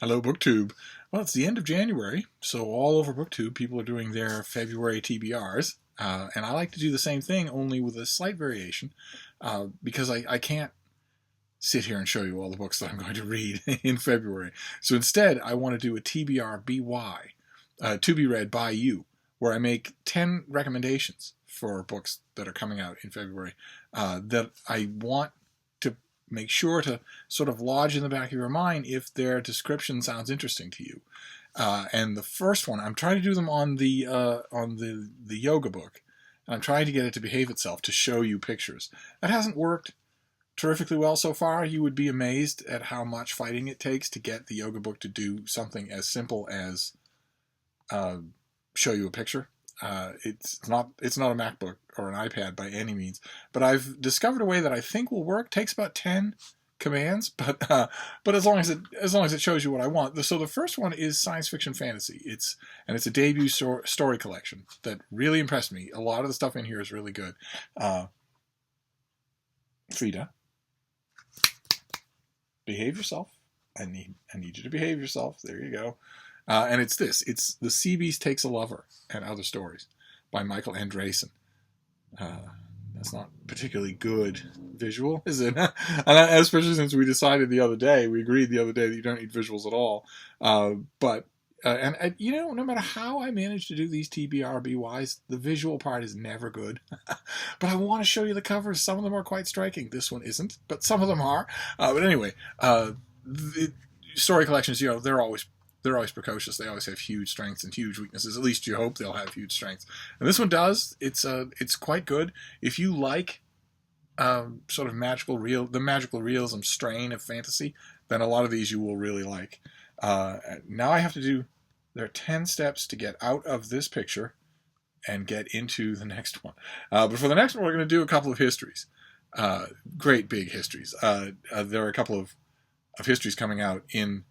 Hello, BookTube. Well, it's the end of January, so all over BookTube, people are doing their February TBRs, and I like to do the same thing, only with a slight variation, because I can't sit here and show you all the books that I'm going to read in February. So instead, I want to do a TBR BY, to be read by you, where I make 10 recommendations for books that are coming out in February that I want to make sure to sort of lodge in the back of your mind if their description sounds interesting to you. And the first one, I'm trying to do them on the yoga book, and I'm trying to get it to behave itself to show you pictures. That hasn't worked terrifically well so far. You would be amazed at how much fighting it takes to get the yoga book to do something as simple as show you a picture. It's not a MacBook or an iPad by any means, but I've discovered a way that I think will work. It takes about 10 commands, but as long as it shows you what I want. So the first one is science fiction fantasy. It's a debut story collection that really impressed me. A lot of the stuff in here is really good. Frida, behave yourself. I need you to behave yourself. There you go. And it's The Sea Beast Takes a Lover and Other Stories by Michael Andreasen. That's not particularly good visual, is it? And especially since we agreed the other day that you don't need visuals at all. But no matter how I manage to do these TBRBYs, the visual part is never good. But I want to show you the covers. Some of them are quite striking. This one isn't, but some of them are. But anyway, the story collections, they're always precocious. They always have huge strengths and huge weaknesses. At least you hope they'll have huge strengths. And this one does. It's quite good. If you like sort of the magical realism strain of fantasy, then a lot of these you will really like. Now I have to do. There are 10 steps to get out of this picture and get into the next one. But for the next one, we're going to do a couple of histories. Great big histories. There are a couple of histories coming out in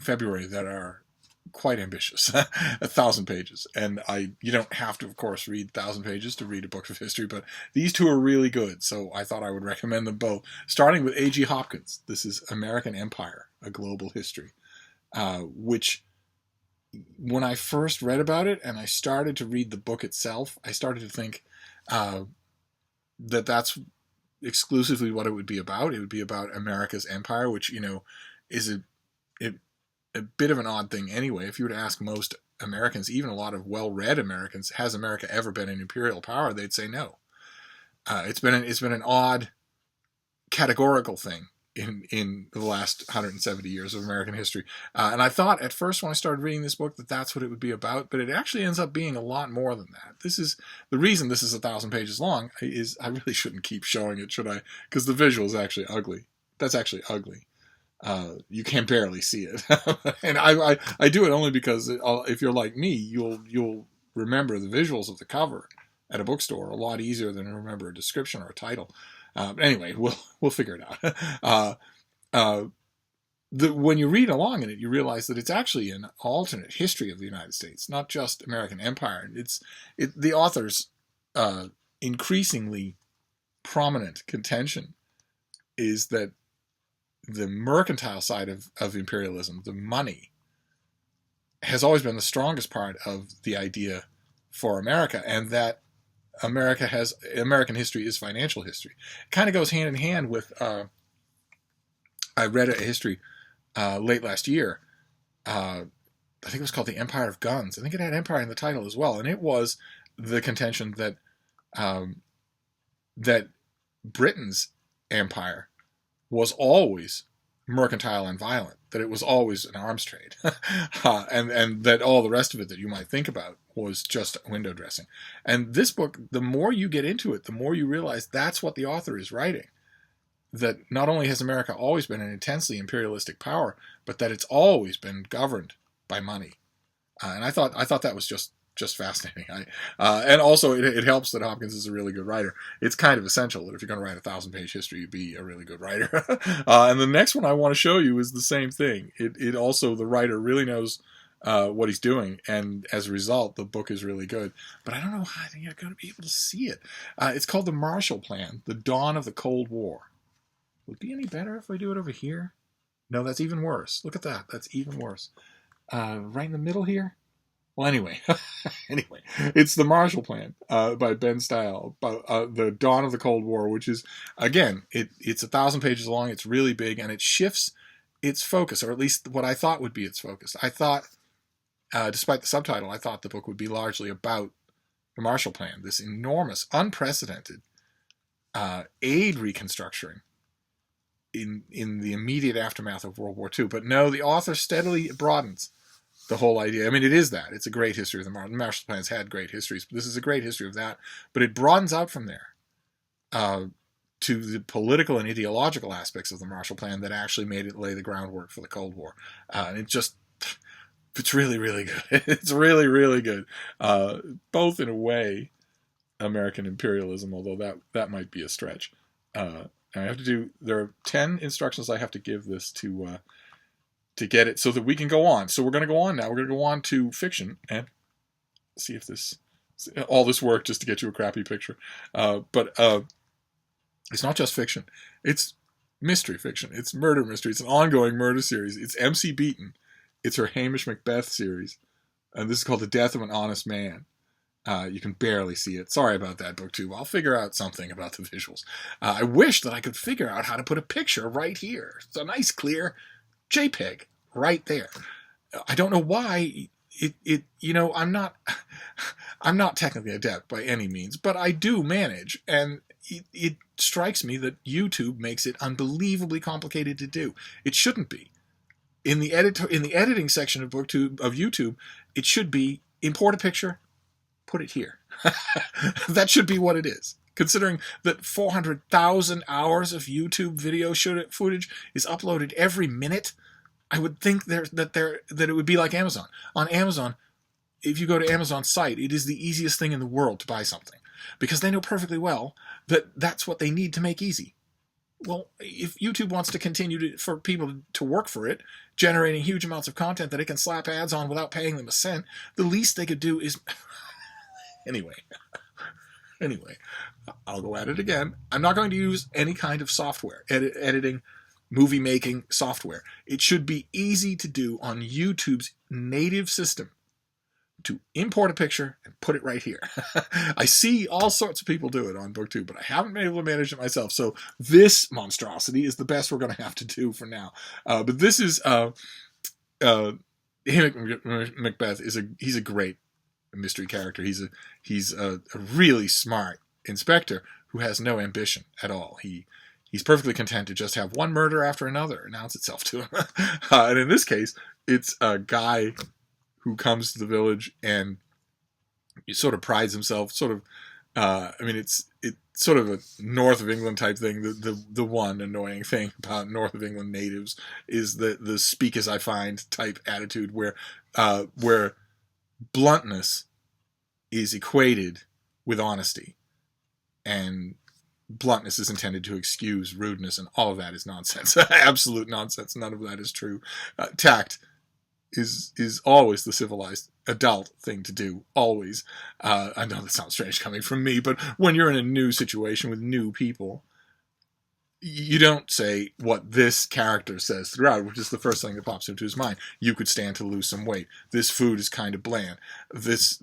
February that are quite ambitious, 1,000 pages. And you don't have to, of course, read 1,000 pages to read a book of history, but these two are really good, so I thought I would recommend them both. Starting with A.G. Hopkins. This is American Empire, A Global History, which, when I first read about it and I started to read the book itself, I started to think that's exclusively what it would be about. It would be about America's empire, which, is a bit of an odd thing anyway. If you were to ask most Americans, even a lot of well-read Americans, has America ever been an imperial power? They'd say no. It's been an odd categorical thing in the last 170 years of American history. And I thought at first when I started reading this book that that's what it would be about, but it actually ends up being a lot more than that. This is the reason this is 1,000 pages long. Is I really shouldn't keep showing it, should I? Because the visual is actually ugly. That's actually ugly. You can barely see it. And I do it only because if you're like me, you'll remember the visuals of the cover at a bookstore a lot easier than remember a description or a title. Anyway, we'll figure it out. When you read along in it, you realize that it's actually an alternate history of the United States, not just American empire. The author's increasingly prominent contention is that the mercantile side of imperialism, the money, has always been the strongest part of the idea for America, and that American history is financial history. It kind of goes hand in hand with, I read a history late last year. I think it was called The Empire of Guns. I think it had empire in the title as well, and it was the contention that that Britain's empire was always mercantile and violent, that it was always an arms trade, and that all the rest of it that you might think about was just window dressing. And this book, the more you get into it, the more you realize that's what the author is writing, that not only has America always been an intensely imperialistic power, but that it's always been governed by money. And I thought that was just fascinating. And also it helps that Hopkins is a really good writer. It's kind of essential that if you're going to write a 1,000-page history, you be a really good writer. And the next one I want to show you is the same thing. It also, the writer really knows what he's doing, and as a result, the book is really good. But I don't know how you're going to be able to see it. It's called The Marshall Plan: The Dawn of the Cold War. Will it be any better if I do it over here? No, that's even worse. Look at that. That's even worse. Right in the middle here? Well, anyway. Anyway, it's The Marshall Plan by Benn Steil, the dawn of the Cold War, which is, again, it's 1,000 pages long. It's really big, and it shifts its focus, or at least what I thought would be its focus. I thought, despite the subtitle, I thought the book would be largely about the Marshall Plan, this enormous, unprecedented aid reconstruction in the immediate aftermath of World War II. But no, the author steadily broadens the whole idea. I mean, it is that. It's a great history of the Marshall Plan's had great histories, but this is a great history of that. But it broadens out from there to the political and ideological aspects of the Marshall Plan that actually made it lay the groundwork for the Cold War. And it's really, really good. It's really, really good. Both in a way, American imperialism, although that might be a stretch. There are 10 instructions I have to give this to get it so that we can go on. So we're going to go on now. We're going to go on to fiction and see if all this work just to get you a crappy picture. But it's not just fiction. It's mystery fiction. It's murder mystery. It's an ongoing murder series. It's M.C.Beaton. It's her Hamish Macbeth series. And this is called The Death of an Honest Man. You can barely see it. Sorry about that, BookTube. I'll figure out something about the visuals. I wish that I could figure out how to put a picture right here. It's a nice, clear JPEG right there. I don't know why I'm not technically adept by any means, but I do manage, and it strikes me that YouTube makes it unbelievably complicated to do. It shouldn't be. In the editing section of YouTube, it should be import a picture, put it here. That should be what it is. Considering that 400,000 hours of YouTube video footage is uploaded every minute, I would think that it would be like Amazon. On Amazon, if you go to Amazon's site, it is the easiest thing in the world to buy something, because they know perfectly well that that's what they need to make easy. Well, if YouTube wants to continue for people to work for it, generating huge amounts of content that it can slap ads on without paying them a cent, the least they could do is... Anyway, I'll go at it again. I'm not going to use any kind of software, editing, movie-making software. It should be easy to do on YouTube's native system to import a picture and put it right here. I see all sorts of people do it on BookTube, but I haven't been able to manage it myself. So this monstrosity is the best we're going to have to do for now. But this is... Macbeth he's a great mystery character. He's a really smart inspector who has no ambition at all. He's perfectly content to just have one murder after another announce itself to him. And in this case, it's a guy who comes to the village and he sort of prides himself, it's sort of a North of England type thing. The one annoying thing about North of England natives is the speak as I find type attitude where bluntness is equated with honesty, and bluntness is intended to excuse rudeness, and all of that is nonsense. Absolute nonsense. None of that is true. Tact is always the civilized adult thing to do. Always. I know that sounds strange coming from me, but when you're in a new situation with new people, you don't say what this character says throughout, which is the first thing that pops into his mind. You could stand to lose some weight. This food is kind of bland. This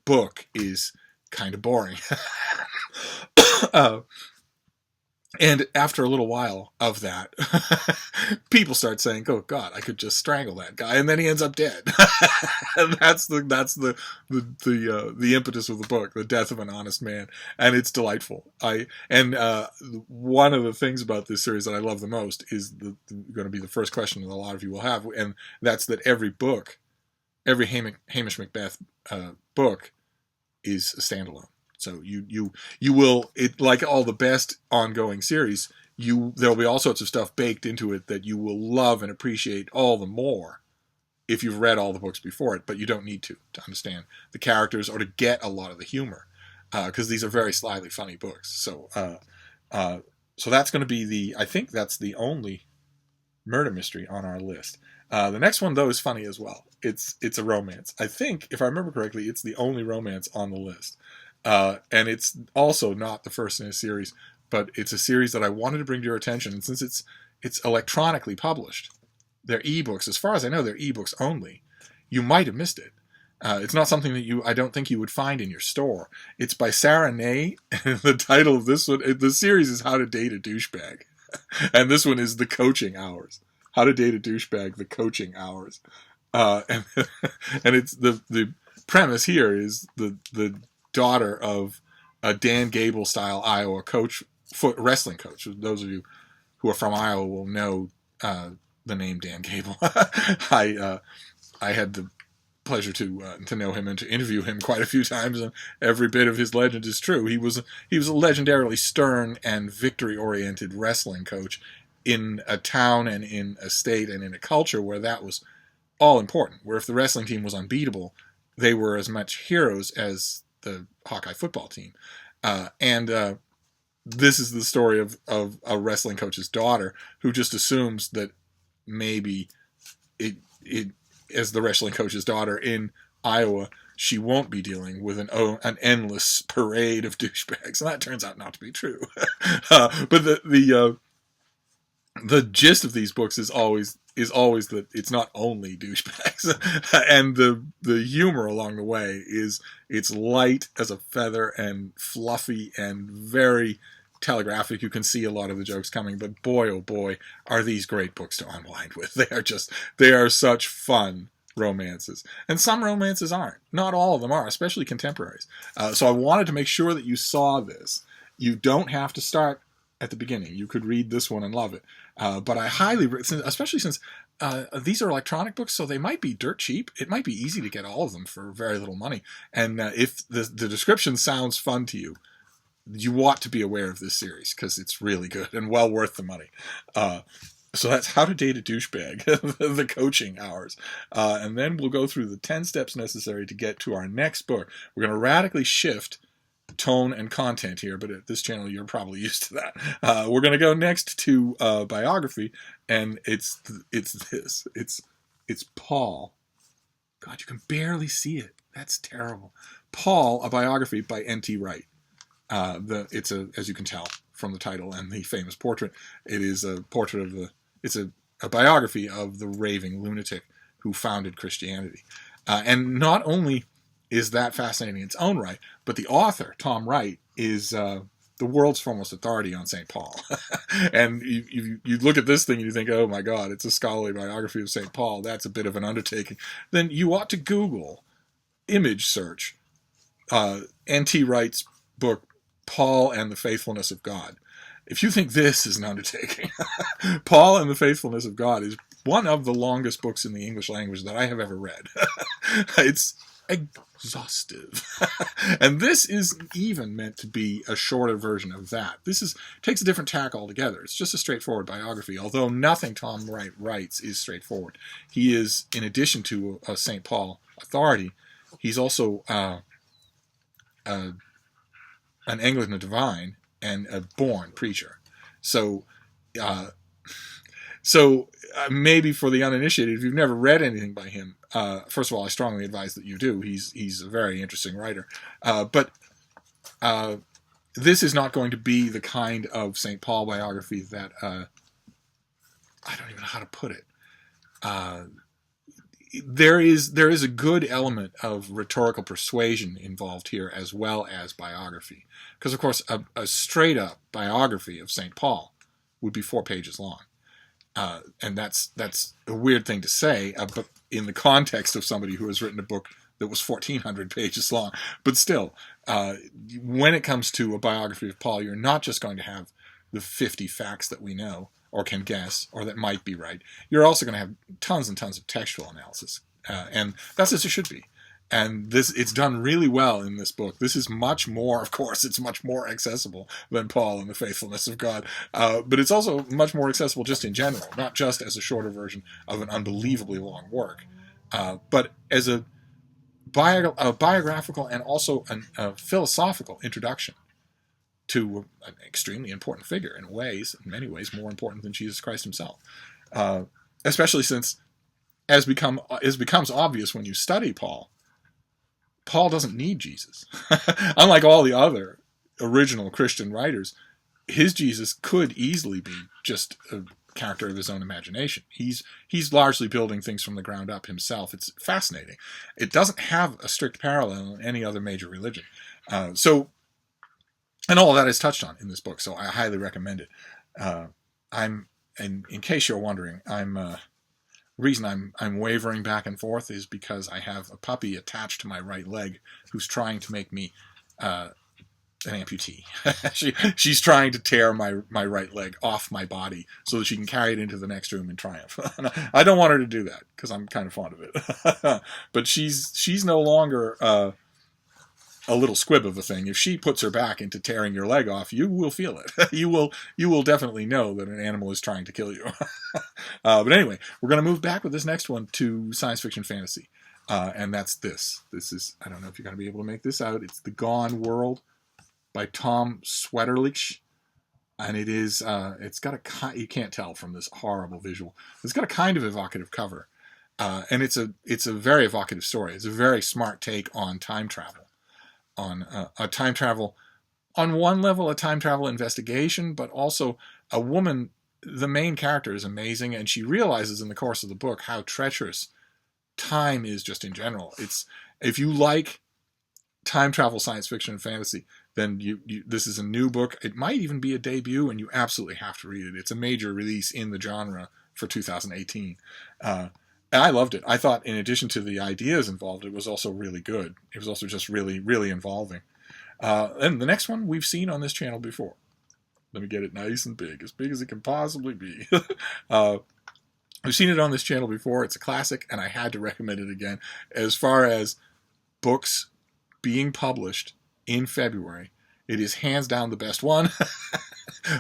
book is kind of boring. And after a little while of that, people start saying, "Oh God, I could just strangle that guy," and then he ends up dead. And that's the impetus of the book, The Death of an Honest Man, and it's delightful. One of the things about this series that I love the most is going to be the first question that a lot of you will have, and that's that every Hamish Macbeth book is a standalone. So you will, it, like all the best ongoing series, there'll be all sorts of stuff baked into it that you will love and appreciate all the more if you've read all the books before it, but you don't need to understand the characters or to get a lot of the humor, because these are very slyly funny books. So that's going to be I think that's the only murder mystery on our list. The next one, though, is funny as well. It's a romance. I think, if I remember correctly, it's the only romance on the list. And it's also not the first in a series, but it's a series that I wanted to bring to your attention. And since it's electronically published, they're ebooks. As far as I know, they're ebooks only. You might have missed it. It's not something that I don't think you would find in your store. It's by Sara. The title of this one, the series is How to Date a Douchebag. And this one is The Coaching Hours. How to Date a Douchebag, The Coaching Hours. And it's the premise here is the daughter of a Dan Gable style Iowa wrestling coach. Those of you who are from Iowa will know the name Dan Gable. I had the pleasure to know him and to interview him quite a few times, and every bit of his legend is true. He was a legendarily stern and victory-oriented wrestling coach in a town and in a state and in a culture where that was all important. Where if the wrestling team was unbeatable, they were as much heroes as the Hawkeye football team. This is the story of a wrestling coach's daughter who just assumes that maybe it as the wrestling coach's daughter in Iowa, she won't be dealing with an endless parade of douchebags, and that turns out not to be true. But the gist of these books is always that it's not only douchebags, and the humor along the way it's light as a feather and fluffy and very telegraphic. You can see a lot of the jokes coming, but boy, oh boy, are these great books to unwind with. They are such fun romances. And some romances aren't. Not all of them are, especially contemporaries. So I wanted to make sure that you saw this. You don't have to start at the beginning. You could read this one and love it. But I highly, especially since these are electronic books, so they might be dirt cheap. It might be easy to get all of them for very little money. And if the description sounds fun to you, you ought to be aware of this series because it's really good and well worth the money. So that's How to Date a Douchebag, The Coaching Hours. And then we'll go through the 10 steps necessary to get to our next book. We're going to radically shift tone and content here, but at this channel you're probably used to that. We're going to go next to biography, and it's this. It's Paul. God, you can barely see it. That's terrible. Paul, a biography by N.T. Wright. It's as you can tell from the title and the famous portrait, it is a portrait of it's a biography of the raving lunatic who founded Christianity. And not only is that fascinating in its own right, but the author, Tom Wright, is the world's foremost authority on St. Paul. And you look at this thing and you think, oh my God, it's a scholarly biography of St. Paul. That's a bit of an undertaking. Then you ought to Google, image search, N.T. Wright's book, Paul and the Faithfulness of God. If you think this is an undertaking, Paul and the Faithfulness of God is one of the longest books in the English language that I have ever read. It's exhaustive. And this is even meant to be a shorter version of that. This takes a different tack altogether. It's just a straightforward biography, although nothing Tom Wright writes is straightforward. He is, in addition to a St. Paul authority, he's also an Anglican divine and a born preacher. So maybe for the uninitiated, if you've never read anything by him, first of all, I strongly advise that you do. He's a very interesting writer. But this is not going to be the kind of St. Paul biography that I don't even know how to put it. There is a good element of rhetorical persuasion involved here as well as biography. Because, of course, a straight-up biography of St. Paul would be 4 pages long. And that's a weird thing to say, but in the context of somebody who has written a book that was 1,400 pages long. But still, when it comes to a biography of Paul, you're not just going to have the 50 facts that we know or can guess, or that might be right. You're also going to have tons and tons of textual analysis. And that's as it should be. And it's done really well in this book. This is much more, of course, it's much more accessible than Paul and the Faithfulness of God. But it's also much more accessible just in general, not just as a shorter version of an unbelievably long work, but as a biographical and also a philosophical introduction to an extremely important figure in many ways, more important than Jesus Christ himself. Especially since, as becomes obvious when you study Paul doesn't need Jesus. Unlike all the other original Christian writers, his Jesus could easily be just a character of his own imagination. He's largely building things from the ground up himself. It's fascinating. It doesn't have a strict parallel in any other major religion. And all of that is touched on in this book, so I highly recommend it. And in case you're wondering, the reason I'm wavering back and forth is because I have a puppy attached to my right leg who's trying to make me an amputee. She's trying to tear my right leg off my body so that she can carry it into the next room in triumph. I don't want her to do that because I'm kind of fond of it. But she's no longer a little squib of a thing. If she puts her back into tearing your leg off, you will feel it. You will definitely know that an animal is trying to kill you. But anyway, we're going to move back with this next one to science fiction fantasy. And that's this. This is, I don't know if you're going to be able to make this out. It's The Gone World by Tom Sweterlitsch. And it is, it's got you can't tell from this horrible visual. It's got a kind of evocative cover. And it's a very evocative story. It's a very smart take on time travel. On a time travel, on one level, a time travel investigation, but also a woman, the main character is amazing, and she realizes in the course of the book how treacherous time is just in general. If you like time travel, science fiction, and fantasy, then this is a new book. It might even be a debut, and you absolutely have to read it. It's a major release in the genre for 2018. And I loved it. I thought, in addition to the ideas involved, it was also really good. It was also just really, really involving. And the next one we've seen on this channel before. Let me get it nice and big as it can possibly be. We've seen it on this channel before. It's a classic, and I had to recommend it again. As far as books being published in February, it is hands down the best one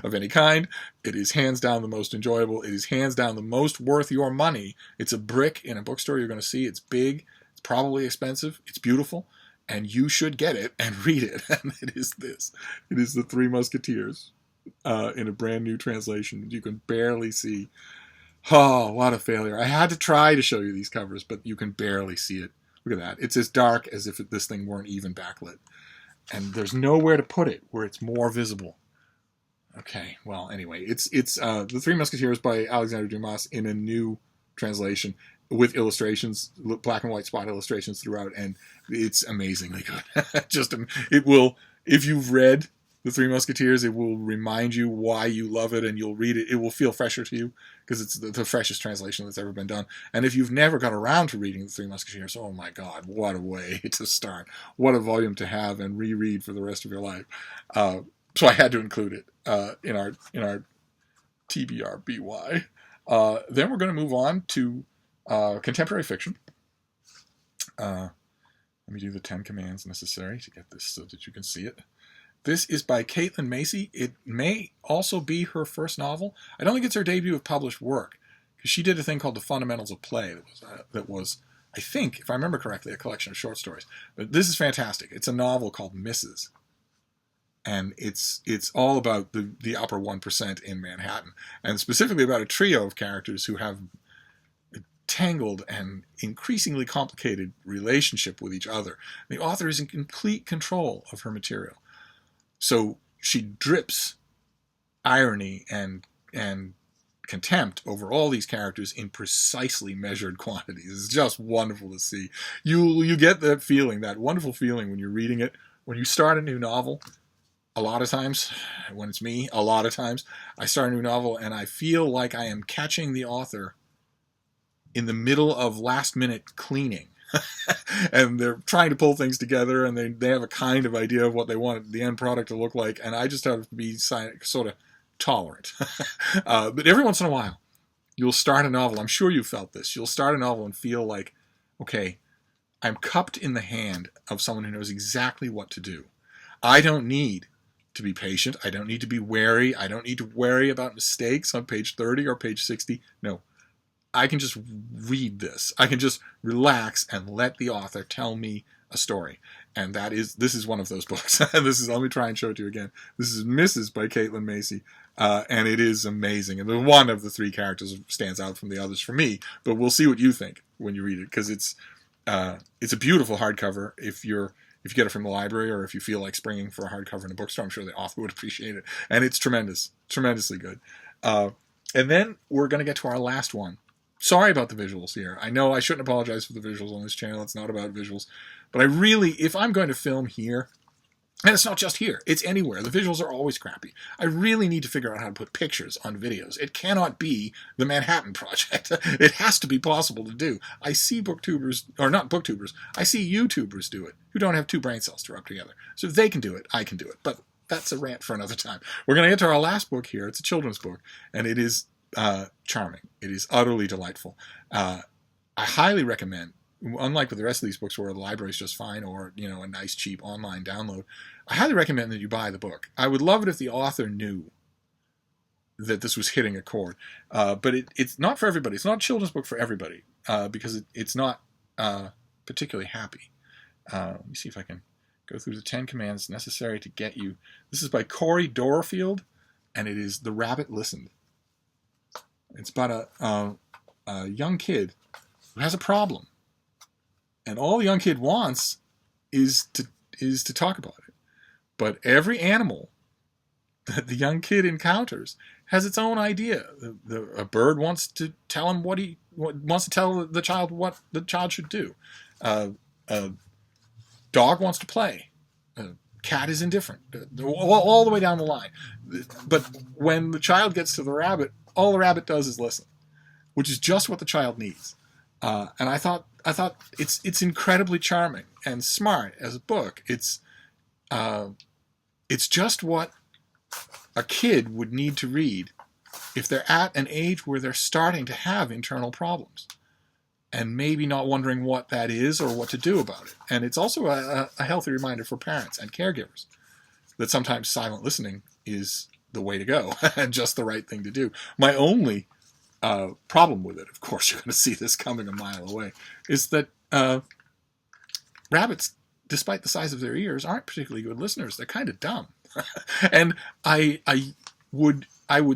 of any kind. It is hands down the most enjoyable. It is hands down the most worth your money. It's a brick in a bookstore you're going to see. It's big. It's probably expensive. It's beautiful. And you should get it and read it. And it is this. It is The Three Musketeers in a brand new translation. You can barely see. Oh, what a failure. I had to try to show you these covers, but you can barely see it. Look at that. It's as dark as if this thing weren't even backlit. And there's nowhere to put it where it's more visible. Okay, well, anyway, it's The Three Musketeers by Alexandre Dumas in a new translation with illustrations, black and white spot illustrations throughout, and it's amazingly good. It will, if you've read The Three Musketeers, it will remind you why you love it, and you'll read it. It will feel fresher to you because it's the freshest translation that's ever been done. And if you've never got around to reading The Three Musketeers, oh my God, what a way to start! What a volume to have and reread for the rest of your life. So I had to include it in our TBR BY. Then we're going to move on to contemporary fiction. Let me do the 10 commands necessary to get this so that you can see it. This is by Caitlin Macy. It may also be her first novel. I don't think it's her debut of published work, because she did a thing called The Fundamentals of Play that was, I think, if I remember correctly, a collection of short stories. But this is fantastic. It's a novel called Mrs. And it's all about the upper 1% in Manhattan, and specifically about a trio of characters who have a tangled and increasingly complicated relationship with each other. The author is in complete control of her material. So she drips irony and contempt over all these characters in precisely measured quantities. It's just wonderful to see. You get that feeling, that wonderful feeling when you're reading it, when you start a new novel. A lot of times, when it's me, I start a new novel and I feel like I am catching the author in the middle of last-minute cleaning. And they're trying to pull things together, and they have a kind of idea of what they want the end product to look like, and I just have to be sort of tolerant. But every once in a while, you'll start a novel. I'm sure you felt this. You'll start a novel and feel like, okay, I'm cupped in the hand of someone who knows exactly what to do. I don't need to be patient. I don't need to be wary. I don't need to worry about mistakes on page 30 or page 60. No. I can just read this. I can just relax and let the author tell me a story. And this is one of those books. Let me try and show it to you again. This is Mrs. by Caitlin Macy. And it is amazing. And the one of the three characters stands out from the others for me. But we'll see what you think when you read it, because it's a beautiful hardcover. If you're if you get it from the library, or if you feel like springing for a hardcover in a bookstore, I'm sure the author would appreciate it. And it's tremendous, tremendously good. And then we're going to get to our last one. Sorry about the visuals here. I know I shouldn't apologize for the visuals on this channel. It's not about visuals. But I really, if I'm going to film here, and it's not just here, it's anywhere. The visuals are always crappy. I really need to figure out how to put pictures on videos. It cannot be the Manhattan Project. It has to be possible to do. I see booktubers, or not booktubers, I see YouTubers do it, who don't have two brain cells to rub together. So if they can do it, I can do it. But that's a rant for another time. We're going to get to our last book here. It's a children's book, and it is charming. It is utterly delightful. I highly recommend, unlike with the rest of these books where the library is just fine, or a nice cheap online download, I highly recommend that you buy the book. I would love it if the author knew that this was hitting a chord, but it's not for everybody. It's not a children's book for everybody, because it's not particularly happy. Let me see if I can go through the 10 commands necessary to get you. This is by Cori Doerrfeld, and it is The Rabbit Listened. It's about a young kid who has a problem, and all the young kid wants is to talk about it. But every animal that the young kid encounters has its own idea. A bird wants to tell him wants to tell the child what the child should do. A dog wants to play. A cat is indifferent. All the way down the line. But when the child gets to the rabbit, all the rabbit does is listen, which is just what the child needs. And I thought it's incredibly charming and smart as a book. It's just what a kid would need to read if they're at an age where they're starting to have internal problems and maybe not wondering what that is or what to do about it. And it's also a healthy reminder for parents and caregivers that sometimes silent listening is the way to go and just the right thing to do. My only problem with it, of course you're going to see this coming a mile away, is that rabbits, despite the size of their ears, aren't particularly good listeners. They're kind of dumb. And I would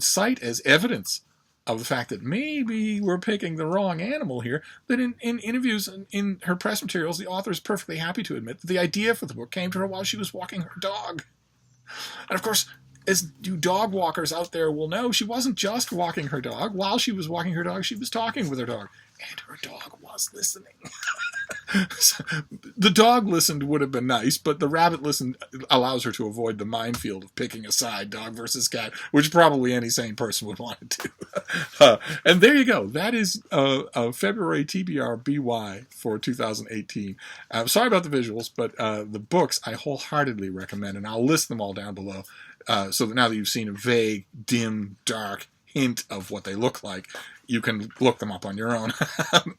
cite as evidence of the fact that maybe we're picking the wrong animal here, that in interviews in her press materials, the author is perfectly happy to admit that the idea for the book came to her while she was walking her dog. And of course, as you dog walkers out there will know, she wasn't just walking her dog. While she was walking her dog, she was talking with her dog. And her dog was listening. So, the dog listened would have been nice, but the rabbit listened allows her to avoid the minefield of picking a side, dog versus cat, which probably any sane person would want to do. And there you go. That is February TBR BY for 2018. Sorry about the visuals, but the books I wholeheartedly recommend, and I'll list them all down below. So that now that you've seen a vague, dim, dark hint of what they look like, you can look them up on your own.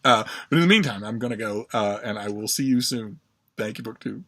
But in the meantime, I'm going to go, and I will see you soon. Thank you, BookTube.